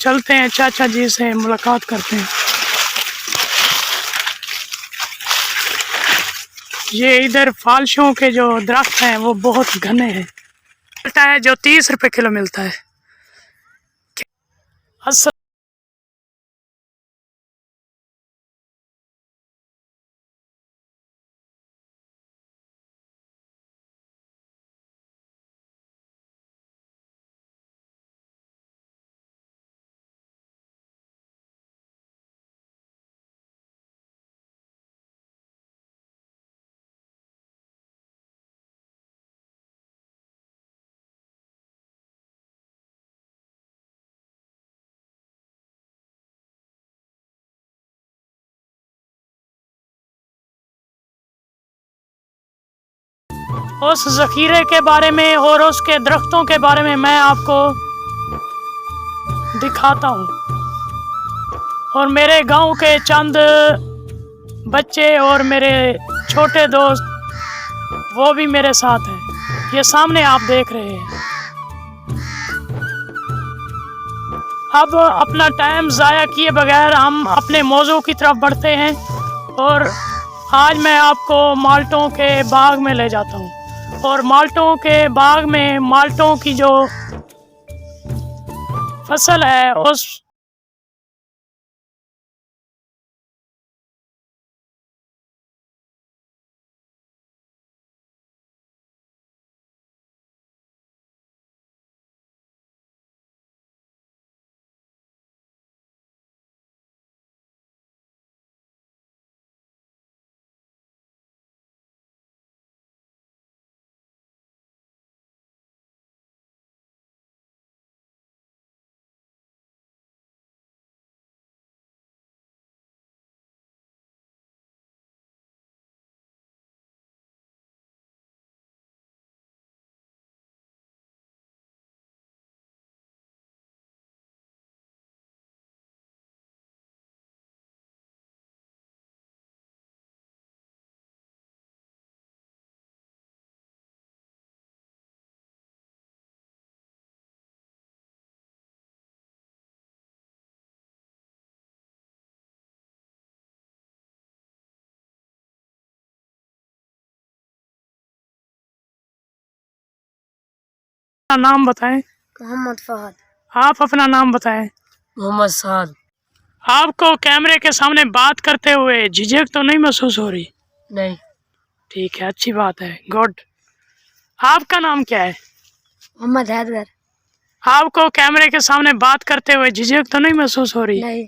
चलते हैं, चाचा जी से मुलाकात करते हैं। ये इधर फालशों के जो दरख्त हैं वो बहुत घने हैं। मिलता है जो 30 रुपए किलो मिलता है। उस ज़ख़ीरे के बारे में और उसके दरख्तों के बारे में मैं आपको दिखाता हूँ। और मेरे गांव के चंद बच्चे और मेरे छोटे दोस्त वो भी मेरे साथ हैं। ये सामने आप देख रहे हैं। अब अपना टाइम ज़ाया किए बगैर हम अपने मौजू की तरफ बढ़ते हैं। और आज मैं आपको माल्टों के बाग में ले जाता हूँ। और माल्टों के बाग में माल्टों की जो फसल है उस नाम बताएं। मोहम्मद फहद। आप अपना नाम बताएं। मोहम्मद साद। आपको कैमरे के सामने बात करते हुए झिझक तो नहीं महसूस हो रही? नहीं। ठीक है, अच्छी बात है, गुड। आपका नाम क्या है? मोहम्मद हैदर। आपको कैमरे के सामने बात करते हुए झिझक तो नहीं महसूस हो रही? नहीं।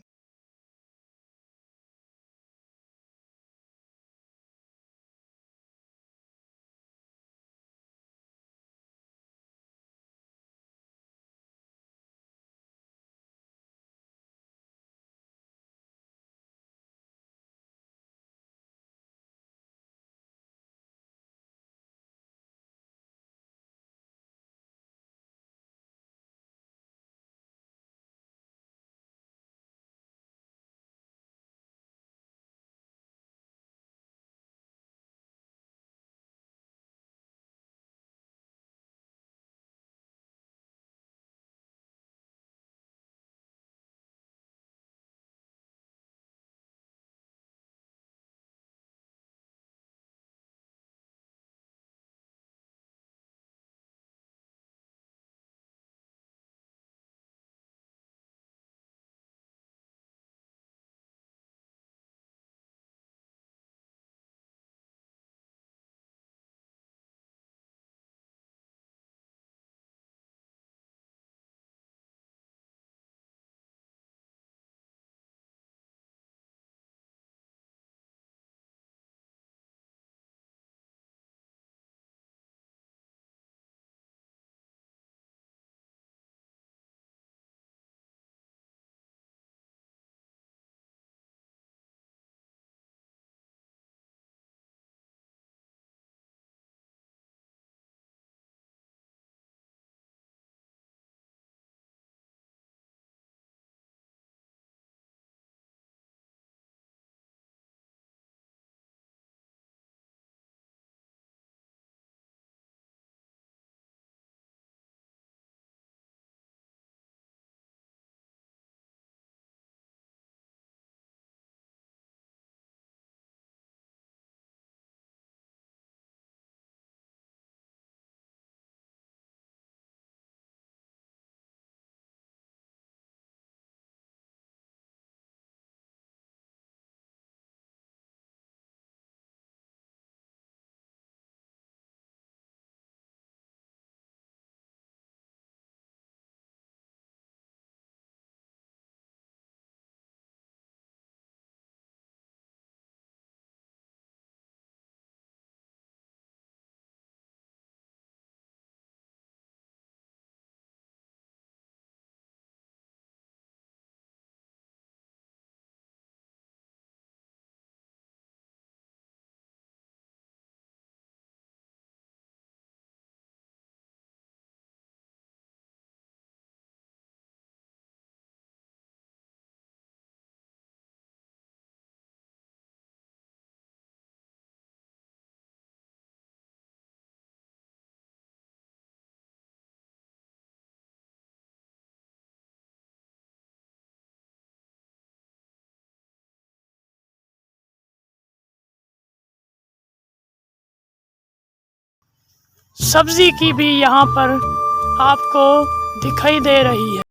सब्जी की भी यहाँ पर आपको दिखाई दे रही है।